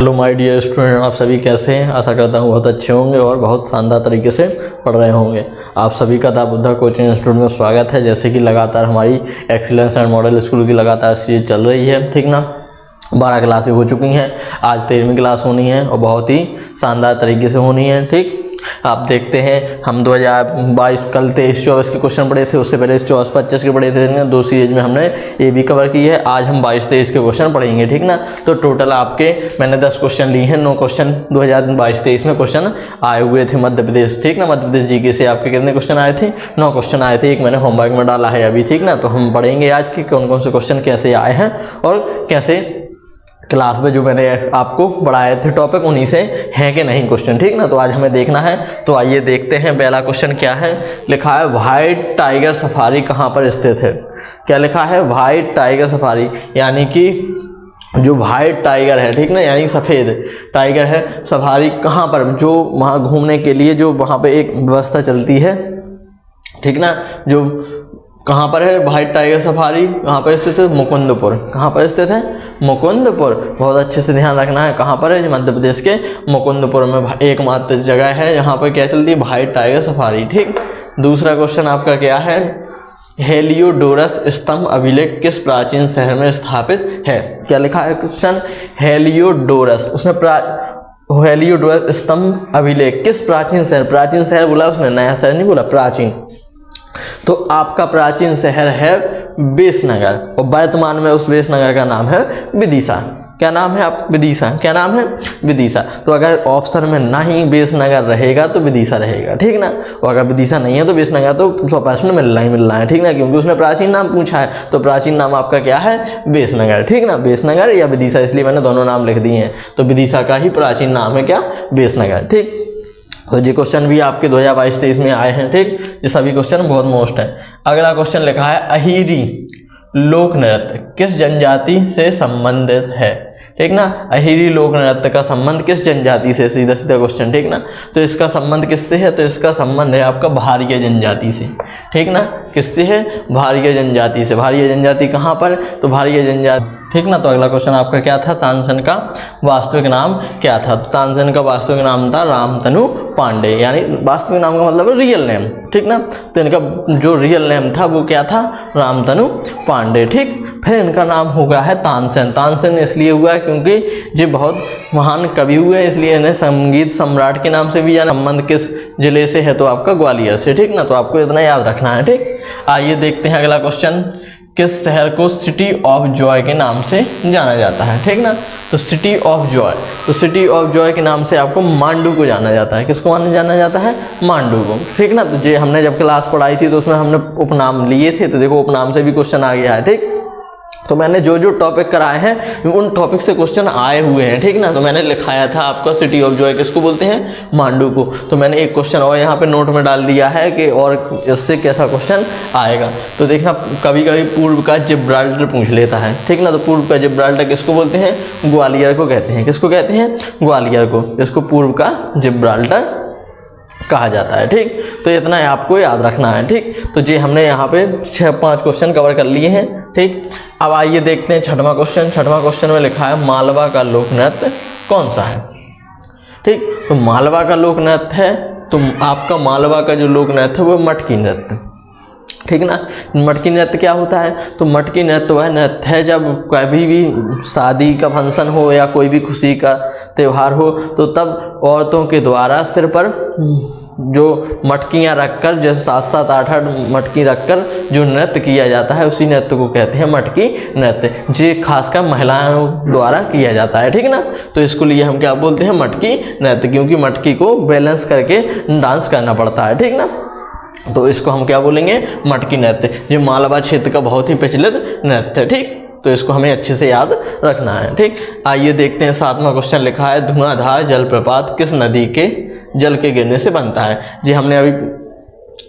Hello my dear student, आप सभी कैसे हैं। आशा करता हूँ बहुत अच्छे होंगे और बहुत शानदार तरीके से पढ़ रहे होंगे। आप सभी का दा बुद्धा कोचिंग इंस्टीट्यूट में स्वागत है। जैसे कि लगातार हमारी एक्सीलेंस एंड मॉडल स्कूल की लगातार सीरीज चल रही है, ठीक ना। 12 क्लासें हो चुकी हैं, आज 13वीं क्लास होनी है और बहुत ही शानदार तरीके से होनी है, ठीक। आप देखते हैं हम 2022 कल 23-24 के क्वेश्चन पढ़े थे, उससे पहले 24-25 के पढ़े थे। 2 सीरीज में हमने ये भी कवर की है। आज हम 22-23 के क्वेश्चन पढ़ेंगे, ठीक ना। तो टोटल आपके मैंने 10 क्वेश्चन लिए हैं। 9 क्वेश्चन 2022-23 में क्वेश्चन आए हुए थे मध्य प्रदेश, ठीक ना। मध्य प्रदेश जीके से आपके कितने क्वेश्चन आए थे? 9 क्वेश्चन आए थे। एक मैंने होमवर्क में डाला है अभी, ठीक ना। तो हम पढ़ेंगे आज के कौन कौन से क्वेश्चन कैसे आए हैं और कैसे क्लास में जो मैंने आपको पढ़ाए थे टॉपिक उन्हीं से हैं कि नहीं क्वेश्चन, ठीक ना। तो आज हमें देखना है। तो आइए देखते हैं पहला क्वेश्चन क्या है। लिखा है व्हाइट टाइगर सफारी कहाँ पर स्थित है। क्या लिखा है? व्हाइट टाइगर सफारी, यानी कि जो व्हाइट टाइगर है, ठीक ना, यानी सफ़ेद टाइगर है, सफारी कहाँ पर, जो वहाँ घूमने के लिए जो वहाँ पे एक व्यवस्था चलती है, ठीक ना। जो कहाँ पर है व्हाइट टाइगर सफारी, कहाँ पर स्थित है? मुकुंदपुर। कहाँ पर स्थित है? मुकुंदपुर। बहुत अच्छे से ध्यान रखना है। कहाँ पर है? मध्य प्रदेश के मुकुंदपुर में एकमात्र जगह है जहाँ पर क्या चलती है? व्हाइट टाइगर सफारी, ठीक। दूसरा क्वेश्चन आपका क्या है? हेलियोडोरस स्तंभ अभिलेख किस प्राचीन शहर में स्थापित है। क्या लिखा है क्वेश्चन? हेलियोडोरस, उसने हेलियोडोरस स्तंभ अभिलेख किस प्राचीन शहर, प्राचीन शहर बोला उसने, नया शहर नहीं बोला, प्राचीन। तो आपका प्राचीन शहर है बेसनगर और वर्तमान में उस बेसनगर का नाम है विदिशा। क्या नाम है आप? विदिशा। क्या नाम है? विदिशा। तो अगर ऑप्शन में ना ही बेसनगर रहेगा तो विदिशा रहेगा, ठीक ना। और अगर विदिशा नहीं है तो बेसनगर तो 100% मिलना है, ठीक ना, क्योंकि उसने प्राचीन नाम पूछा है। तो प्राचीन नाम आपका क्या है? बेसनगर, ठीक ना। बेसनगर या विदिशा, इसलिए मैंने दोनों नाम लिख दिए हैं। तो विदिशा का ही प्राचीन नाम है क्या? बेसनगर, ठीक। तो ये क्वेश्चन भी आपके 2022-23 में आए हैं, ठीक। ये सभी क्वेश्चन बहुत मोस्ट है। अगला क्वेश्चन लिखा है अहिरी लोक नृत्य किस जनजाति से संबंधित है, ठीक ना। अहिरी लोक नृत्य का संबंध किस जनजाति से? सीधा सीधा क्वेश्चन, ठीक ना। तो इसका संबंध किससे है? तो इसका संबंध है आपका भारिया जनजाति से, ठीक ना। किससे है? भारिया जनजाति से। भारिया जनजाति कहाँ पर? तो भारिया जनजाति, ठीक ना। तो अगला क्वेश्चन आपका क्या था? तानसेन का वास्तविक नाम क्या था। तो तानसेन का वास्तविक नाम था रामतनु पांडे, यानी वास्तविक नाम का मतलब है रियल नेम, ठीक ना। तो इनका जो रियल नेम था वो क्या था? रामतनु पांडे, ठीक। फिर इनका नाम हो गया है तानसेन। तानसेन इसलिए हुआ क्योंकि ये बहुत महान कवि हुए, इसलिए इन्हें संगीत सम्राट के नाम से भी जाना। संबंध किस जिले से है? तो आपका ग्वालियर से, ठीक ना। तो आपको इतना याद रखना है, ठीक। आइए देखते हैं अगला क्वेश्चन। किस शहर को सिटी ऑफ जॉय के नाम से जाना जाता है, ठीक ना। तो सिटी ऑफ जॉय, तो सिटी ऑफ जॉय के नाम से आपको मांडू को जाना जाता है। किसको जाना जाता है? मांडू को, ठीक ना। तो ये हमने जब क्लास पढ़ाई थी तो उसमें हमने उपनाम लिए थे, तो देखो उपनाम से भी क्वेश्चन आ गया है, ठीक। तो मैंने जो जो टॉपिक कराए हैं उन टॉपिक से क्वेश्चन आए हुए हैं, ठीक ना। तो मैंने लिखाया था आपका सिटी ऑफ जॉय किसको बोलते हैं? मांडू को। तो मैंने एक क्वेश्चन और यहाँ पे नोट में डाल दिया है कि और इससे कैसा क्वेश्चन आएगा। तो देखना कभी कभी पूर्व का जिब्राल्टर पूछ लेता है, ठीक ना। तो पूर्व का जिब्राल्टर किसको बोलते हैं? ग्वालियर को कहते हैं। किसको कहते हैं? ग्वालियर को। इसको पूर्व का जिब्राल्टर कहा जाता है, ठीक। तो इतना आपको याद रखना है, ठीक। तो जी हमने यहाँ पे 6-5 क्वेश्चन कवर कर लिए हैं, ठीक। अब आइए देखते हैं छठवां क्वेश्चन। छठवां क्वेश्चन में लिखा है मालवा का लोक नृत्य कौन सा है, ठीक। तो मालवा का लोक नृत्य है, तो आपका मालवा का जो लोक नृत्य है वो मटकी नृत्य, ठीक ना। मटकी नृत्य क्या होता है? तो मटकी नृत्य वह नृत्य है जब कभी भी शादी का फंक्शन हो या कोई भी खुशी का त्यौहार हो तो तब औरतों के द्वारा सिर पर जो मटकियाँ रखकर, जैसे 7-7, 8-8 मटकी रखकर जो नृत्य किया जाता है उसी नृत्य को कहते हैं मटकी नृत्य। ये खासकर महिलाओं द्वारा किया जाता है, ठीक ना। तो इसको लिए हम क्या बोलते हैं? मटकी नृत्य, क्योंकि मटकी को बैलेंस करके डांस करना पड़ता है, ठीक ना। तो इसको हम क्या बोलेंगे? मटकी नृत्य। ये मालवा क्षेत्र का बहुत ही प्रचलित नृत्य है, ठीक। तो इसको हमें अच्छे से याद रखना है, ठीक। आइए देखते हैं 7वां क्वेश्चन लिखा है धुआंधार जलप्रपात किस नदी के जल के गिरने से बनता है। जी हमने अभी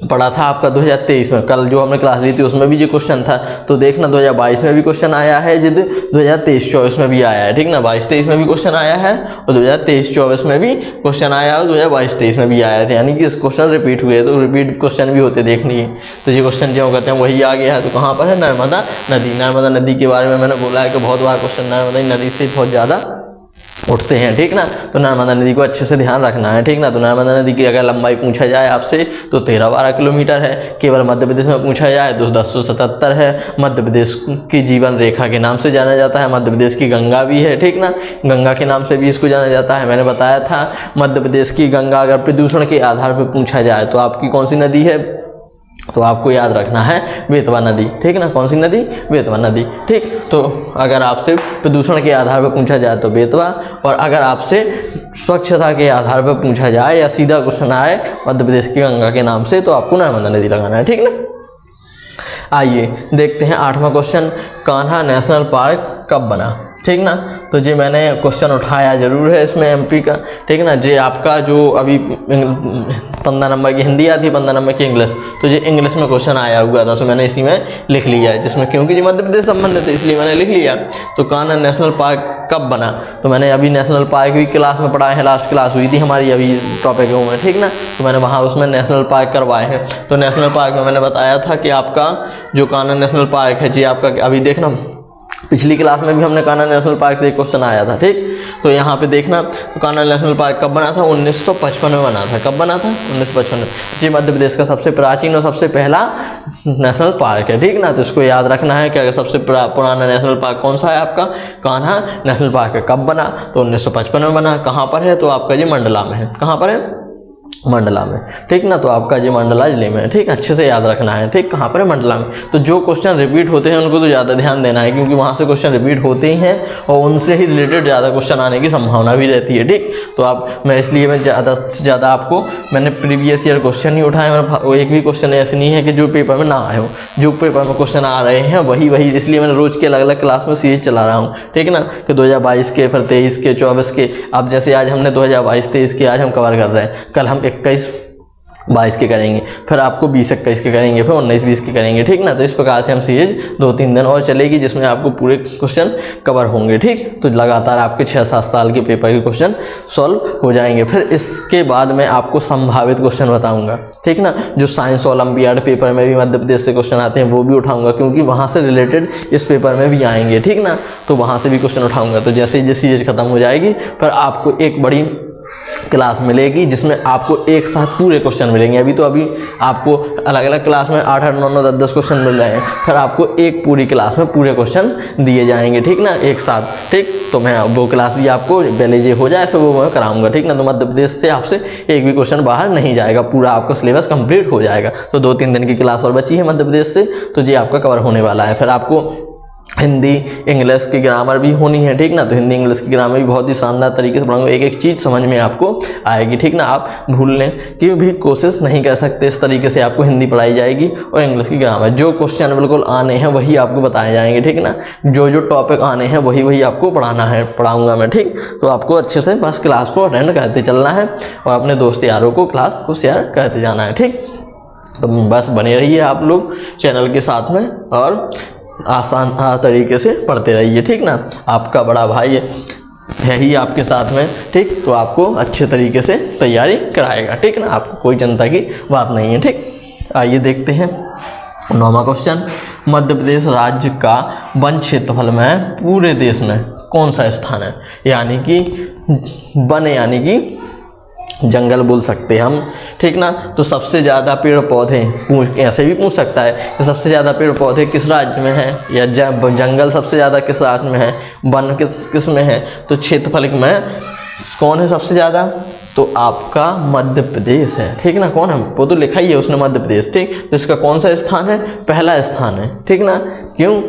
पढ़ा था आपका 2023 में, कल जो हमने क्लास ली थी उसमें भी ये क्वेश्चन था। तो देखना 2022 में भी क्वेश्चन आया है, जिद 2023-24 में भी आया है, ठीक ना। 22-23 में भी क्वेश्चन आया है और 2023-24 में भी क्वेश्चन आया और 2022-23 में भी आया था, यानी कि इस क्वेश्चन रिपीट हुए, तो रिपीट क्वेश्चन भी होते देखनी है। तो ये क्वेश्चन जो कहते हैं वही आ गया है। तो कहाँ पर है? नर्मदा नदी। नर्मदा नदी के बारे में मैंने बोला है कि बहुत बार क्वेश्चन नर्मदा नदी से बहुत ज़्यादा उठते हैं, ठीक ना। तो नर्मदा नदी को अच्छे से ध्यान रखना है, ठीक ना। तो नर्मदा नदी की अगर लंबाई पूछा जाए आपसे तो 13-12 किलोमीटर है। केवल मध्य प्रदेश में पूछा जाए तो 1077 है। मध्य प्रदेश की जीवन रेखा के नाम से जाना जाता है। मध्य प्रदेश की गंगा भी है, ठीक ना, गंगा के नाम से भी इसको जाना जाता है। मैंने बताया था मध्य प्रदेश की गंगा अगर प्रदूषण के आधार पर पूछा जाए तो आपकी कौन सी नदी है, तो आपको याद रखना है बेतवा नदी, ठीक ना। कौन सी नदी? बेतवा नदी, ठीक। तो अगर आपसे प्रदूषण के आधार पर पूछा जाए तो बेतवा, और अगर आपसे स्वच्छता के आधार पर पूछा जाए या सीधा क्वेश्चन आए मध्य प्रदेश की गंगा के नाम से तो आपको नर्मदा नदी लगाना है, ठीक ना। आइए देखते हैं 8वां क्वेश्चन, कान्हा नेशनल पार्क कब बना, ठीक ना। तो जी मैंने क्वेश्चन उठाया जरूर है इसमें एमपी का, ठीक ना। जे आपका जो अभी 15 नंबर की हिंदी आती है, 15 नंबर की इंग्लिश, तो ये इंग्लिश में क्वेश्चन आया हुआ था, तो मैंने इसी में लिख लिया है, जिसमें क्योंकि जी मध्य प्रदेश संबंधित है इसलिए मैंने लिख लिया। तो कान्हा नेशनल पार्क कब बना, तो मैंने अभी नेशनल पार्क भी क्लास में पढ़ाए हैं, लास्ट क्लास हुई थी हमारी अभी टॉपिक में, ठीक ना। तो मैंने वहाँ उसमें नेशनल पार्क करवाए हैं। तो नेशनल पार्क में मैंने बताया था कि आपका जो कान्हा नेशनल पार्क है जी आपका, अभी देखना पिछली क्लास में भी हमने कान्हा नेशनल पार्क से एक क्वेश्चन आया था, ठीक। तो यहाँ पे देखना तो कान्हा नेशनल पार्क कब बना था, 1955 में बना था। कब बना था? 1955 में। जी मध्य प्रदेश का सबसे प्राचीन और सबसे पहला नेशनल पार्क है, ठीक ना। तो इसको याद रखना है कि अगर सबसे पुराना नेशनल पार्क कौन सा है आपका, कान्हा नेशनल पार्क है। कब बना? तो 1955 में बना। कहाँ पर है? तो आपका जी मंडला में है। कहाँ पर है? मंडला में, ठीक ना। तो आपका जी मंडला जिले में है, ठीक। अच्छे से याद रखना है, ठीक। कहाँ पर है? मंडला में। तो जो क्वेश्चन रिपीट होते हैं उनको तो ज़्यादा ध्यान देना है, क्योंकि वहाँ से क्वेश्चन रिपीट होते ही हैं और उनसे ही रिलेटेड ज़्यादा क्वेश्चन आने की संभावना भी रहती है, ठीक। तो मैं ज़्यादा से ज़्यादा आपको मैंने प्रीवियस ईयर क्वेश्चन ही उठाए, मेरा एक भी क्वेश्चन ऐसे नहीं है कि जो पेपर में ना आए हो। जो पेपर में क्वेश्चन आ रहे हैं वही इसलिए मैंने रोज़ के अलग अलग क्लास में सीरीज चला रहा हूँ, ठीक ना। कि 2022 के, फिर 23 के, 24 के। अब जैसे आज हमने 2022-23 के आज हम कवर कर रहे हैं, कल हम 21-22 के करेंगे, फिर आपको 20-21 के करेंगे, फिर 19-20 के करेंगे, ठीक ना। तो इस प्रकार से हम सीरीज 2-3 दिन और चलेगी, जिसमें आपको पूरे क्वेश्चन कवर होंगे, ठीक। तो लगातार आपके 6-7 साल के पेपर के क्वेश्चन सॉल्व हो जाएंगे। फिर इसके बाद मैं आपको संभावित क्वेश्चन बताऊंगा, ठीक ना। जो साइंस ओलंपियाड पेपर में भी मध्य प्रदेश से क्वेश्चन आते हैं वो भी उठाऊंगा, क्योंकि वहाँ से रिलेटेड इस पेपर में भी आएंगे, ठीक ना। तो वहाँ से भी क्वेश्चन उठाऊंगा। तो जैसे ही ये सीरीज खत्म हो जाएगी फिर आपको एक बड़ी क्लास मिलेगी जिसमें आपको एक साथ पूरे क्वेश्चन मिलेंगे। अभी आपको अलग अलग क्लास में 8-8, 9-9, 10-10 क्वेश्चन मिल रहे हैं, फिर आपको एक पूरी क्लास में पूरे क्वेश्चन दिए जाएंगे, ठीक ना, एक साथ, ठीक। तो मैं वो क्लास भी आपको पहले ये हो जाए फिर वो मैं कराऊंगा, ठीक ना। तो मध्य प्रदेश से आपसे एक भी क्वेश्चन बाहर नहीं जाएगा, पूरा आपका सिलेबस कंप्लीट हो जाएगा। तो 2-3 दिन की क्लास और बची है मध्य प्रदेश से, तो ये आपका कवर होने वाला है। फिर आपको हिंदी इंग्लिश की ग्रामर भी होनी है, ठीक ना। तो हिंदी इंग्लिश की ग्रामर भी बहुत ही शानदार तरीके से पढ़ाऊंगा, एक एक चीज़ समझ में आपको आएगी, ठीक ना। आप भूलने की भी कोशिश नहीं कर सकते, इस तरीके से आपको हिंदी पढ़ाई जाएगी और इंग्लिश की ग्रामर। जो क्वेश्चन बिल्कुल आने हैं वही आपको बताए जाएंगे, ठीक ना। जो टॉपिक आने हैं वही आपको पढ़ाऊँगा मैं, ठीक। तो आपको अच्छे से बस क्लास को अटेंड करते चलना है और अपने दोस्त यारों को क्लास को शेयर करते जाना है, ठीक। तो बस बने रहिए आप लोग चैनल के साथ में और आसान तरीके से पढ़ते रहिए, ठीक ना। आपका बड़ा भाई है ही आपके साथ में, ठीक। तो आपको अच्छे तरीके से तैयारी कराएगा, ठीक ना। आपको कोई चिंता की बात नहीं है, ठीक। आइए देखते हैं 9वां क्वेश्चन, मध्य प्रदेश राज्य का वन क्षेत्रफल में पूरे देश में कौन सा स्थान है। यानी कि वन यानी कि जंगल बोल सकते हैं हम, ठीक ना। तो सबसे ज़्यादा पेड़ पौधे ऐसे भी पूछ सकता है कि सबसे ज़्यादा पेड़ पौधे किस राज्य में हैं, या जंगल सबसे ज़्यादा किस राज्य में है, वन किस में है। तो क्षेत्रफल में कौन है सबसे ज़्यादा, तो आपका मध्य प्रदेश है, ठीक ना। कौन है वो तो लिखा ही है उसने, मध्य प्रदेश, ठीक। तो इसका कौन सा स्थान है, पहला स्थान है, ठीक ना। क्यों,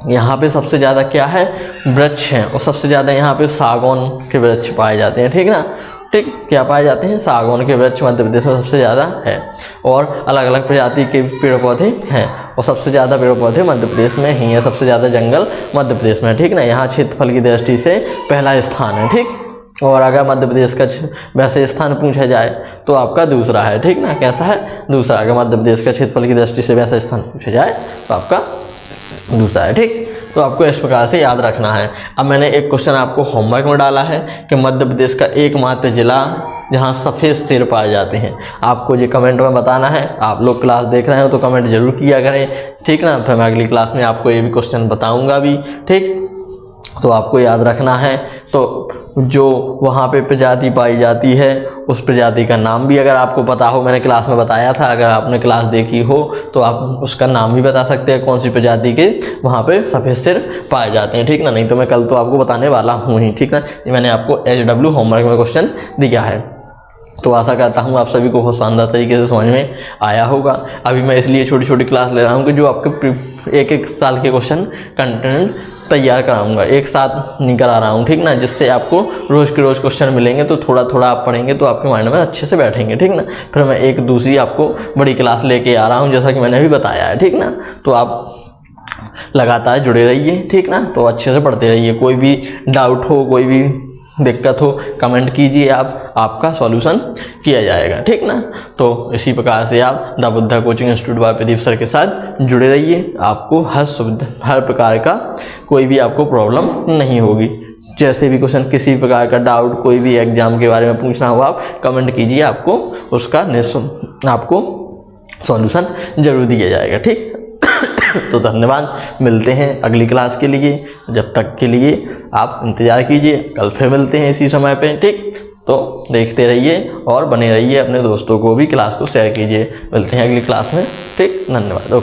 यहाँ पे सबसे ज़्यादा क्या है, वृक्ष हैं, और सबसे ज़्यादा यहाँ पे सागौन के वृक्ष पाए जाते हैं, ठीक ना, ठीक। क्या पाए जाते हैं, सागौन के वृक्ष मध्य प्रदेश में सबसे ज़्यादा है, और अलग अलग प्रजाति के पेड़ पौधे हैं, और सबसे ज़्यादा पेड़ पौधे मध्य प्रदेश में ही है, सबसे ज़्यादा जंगल मध्य प्रदेश में, ठीक ना। यहाँ क्षेत्रफल की दृष्टि से पहला स्थान है, ठीक। और अगर मध्य प्रदेश का वैसे स्थान पूछा जाए तो आपका दूसरा है, ठीक ना। कैसा है, दूसरा। अगर मध्य प्रदेश का क्षेत्रफल की दृष्टि से वैसा स्थान पूछा जाए तो आपका दूसरा है, ठीक। तो आपको इस प्रकार से याद रखना है। अब मैंने एक क्वेश्चन आपको होमवर्क में डाला है कि मध्य प्रदेश का एकमात्र जिला जहाँ सफ़ेद शेर पाए जाते हैं। आपको ये कमेंट में बताना है। आप लोग क्लास देख रहे हो तो कमेंट जरूर किया करें, ठीक ना। फिर मैं अगली क्लास में आपको ये भी क्वेश्चन बताऊंगा भी, ठीक। तो आपको याद रखना है। तो जो वहाँ पे प्रजाति पाई जाती है उस प्रजाति का नाम भी अगर आपको पता हो, मैंने क्लास में बताया था, अगर आपने क्लास देखी हो तो आप उसका नाम भी बता सकते हैं, कौन सी प्रजाति के वहाँ पे सफ़ेद सिर पाए जाते हैं, ठीक ना। नहीं तो मैं कल तो आपको बताने वाला हूँ ही, ठीक ना। ये मैंने आपको HW होमवर्क में क्वेश्चन दिया है। तो आशा करता हूँ आप सभी को बहुत शानदार तरीके से समझ में आया होगा। अभी मैं इसलिए छोटी छोटी क्लास ले रहा हूँ कि जो आपके एक साल के क्वेश्चन कंटेंट तैयार कराऊंगा, एक साथ नहीं करा रहा हूँ, ठीक ना। जिससे आपको रोज़ के रोज़ क्वेश्चन मिलेंगे तो थोड़ा थोड़ा आप पढ़ेंगे तो आपके माइंड में अच्छे से बैठेंगे, ठीक ना। फिर मैं एक दूसरी आपको बड़ी क्लास लेके आ रहा हूँ, जैसा कि मैंने अभी बताया है, ठीक ना। तो आप लगातार जुड़े रहिए, ठीक ना। तो अच्छे से पढ़ते रहिए। कोई भी डाउट हो, कोई भी दिक्कत हो, कमेंट कीजिए, आपका सॉल्यूशन किया जाएगा, ठीक ना। तो इसी प्रकार से आप the Buddha coaching institute by Pradeep sir के साथ जुड़े रहिए। आपको हर सुविधा, हर प्रकार का कोई भी आपको प्रॉब्लम नहीं होगी। जैसे भी क्वेश्चन, किसी प्रकार का डाउट, कोई भी एग्जाम के बारे में पूछना हो, आप कमेंट कीजिए, आपको उसका आपको सॉल्यूशन जरूर दिया जाएगा, ठीक। तो धन्यवाद, मिलते हैं अगली क्लास के लिए। जब तक के लिए आप इंतज़ार कीजिए, कल फिर मिलते हैं इसी समय पे, ठीक। तो देखते रहिए और बने रहिए, अपने दोस्तों को भी क्लास को शेयर कीजिए। मिलते हैं अगली क्लास में, ठीक। धन्यवाद। ओके।